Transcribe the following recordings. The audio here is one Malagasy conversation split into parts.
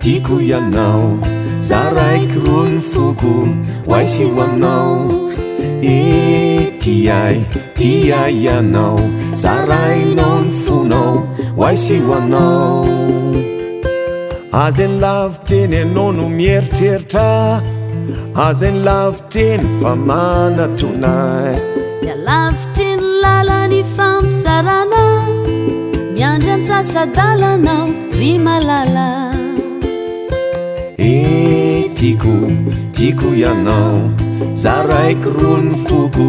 tiako ianao zaraiky rony foko hoaisy hoanao tiay ianao zarainao ny fonao hoaisy hoanao azany laviteny anao no mieritreritra azany laviteny fa manatonay mialavitry ny lalany fampisarana miandry antsasadalanao ry malala tiako ianao zaraiky rony foko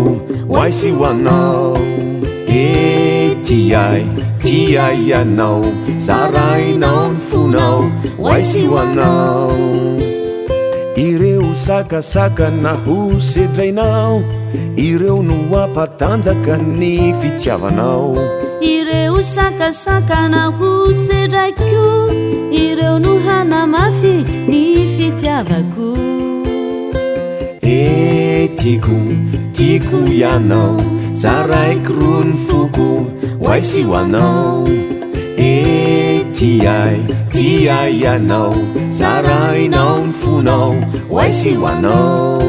hoaisy hoanao tiay ianao zarainao ny fonao hoaisy hoanao ireo sakasaka na ho sedrainao ireo no ampatanjaka ny fitiavanao ireo sakasaka na ho sedraiko ireo no hanamafy ny fitiavako tiako ianao zaraiky rony foko hoaisy hoanao tiay ianao zarainao ny fonao hoaisy hoanao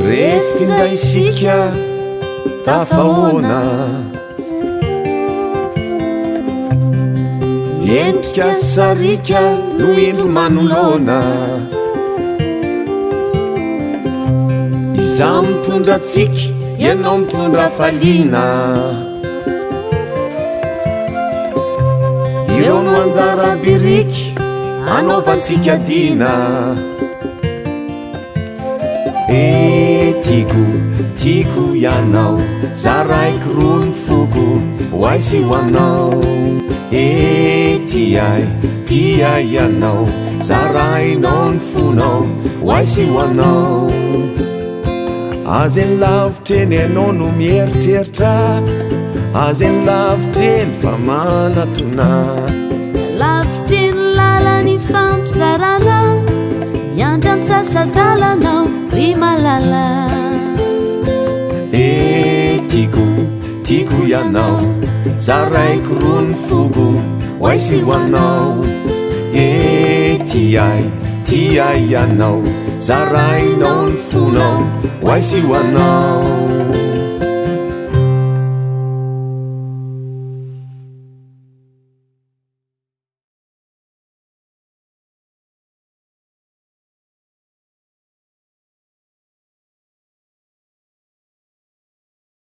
refinjay isika tafahoana endrika sarika no endro manolona iza mitondra tsika ianao mitondra falina ireo no anjarabiriky anaovantsika dina tiako ianao zaraiky rony foko hoaisy hoanao tiay ianao zarainao ny fonao hoaisy hoanao azany lavitreny anao no mieritreritra azany lavitreny fa manatona lavitry ny lalany fampisarana miandry antsasadalanao ry malala tiako ianao zaraiky rony foko hoaisy hoanao tiay ianao zarainao ny fonao hoaisy hoanao